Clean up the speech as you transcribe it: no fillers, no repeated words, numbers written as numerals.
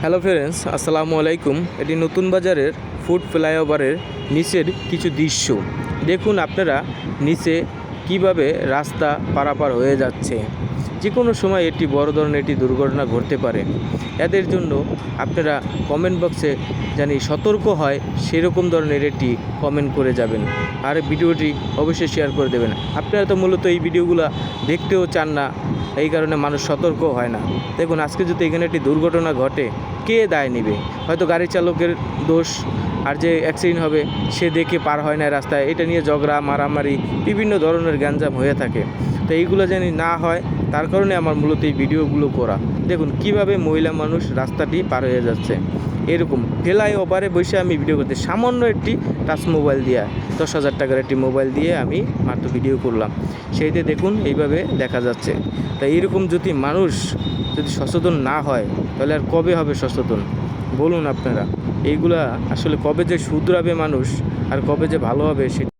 Hello friends, আসসালামু আলাইকুম। এটি নতুন বাজারের ফুট ফ্লাইওভারের নিচের কিছু দৃশ্য দেখুন। আপনারা নিচে কিভাবে রাস্তা পারাপার হয়ে যাচ্ছে। যে কোনো সময় এটি বড় ধরনের একটি দুর্ঘটনা ঘটতে পারে। এদের জন্য আপনারা কমেন্ট বক্সে জানি সতর্ক হয় সেরকম ধরনের একটি কমেন্ট করে যাবেন, আর ভিডিওটি অবশ্যই শেয়ার করে দেবেন। আপনারা তো মূলত এই ভিডিওগুলো দেখতেও চান না, এই কারণে মানুষ সতর্ক হয় না। দেখুন, আজকে যদি এখানে একটি দুর্ঘটনা ঘটে, কে দায় নেবে? হয়তো গাড়ি চালকের দোষ, আর যে অ্যাক্সিডেন্ট হবে সে দেখে পার হয় না রাস্তায়। এটা নিয়ে ঝগড়া মারামারি বিভিন্ন ধরনের গ্যাঞ্জাম হয়ে থাকে। তো এইগুলো জানি না হয়, তার কারণে আমার মূলত এই ভিডিওগুলো করা। দেখুন কিভাবে মহিলা মানুষ রাস্তাটি পার হয়ে যাচ্ছে। এরকম ফ্লাইওভারে বসে আমি ভিডিও করতে, সামান্য একটি টাচ মোবাইল দিয়ে 10,000 টাকার একটি মোবাইল দিয়ে আমি মাত্র ভিডিও করলাম। সেইতে দেখুন এইভাবে দেখা যাচ্ছে। তাই এরকম যদি মানুষ যদি সচেতন না হয়, তাহলে আর কবে হবে সচেতন বলুন আপনারা? এইগুলা আসলে কবে যে শুধরাবে মানুষ আর কবে যে ভালো হবে সেটা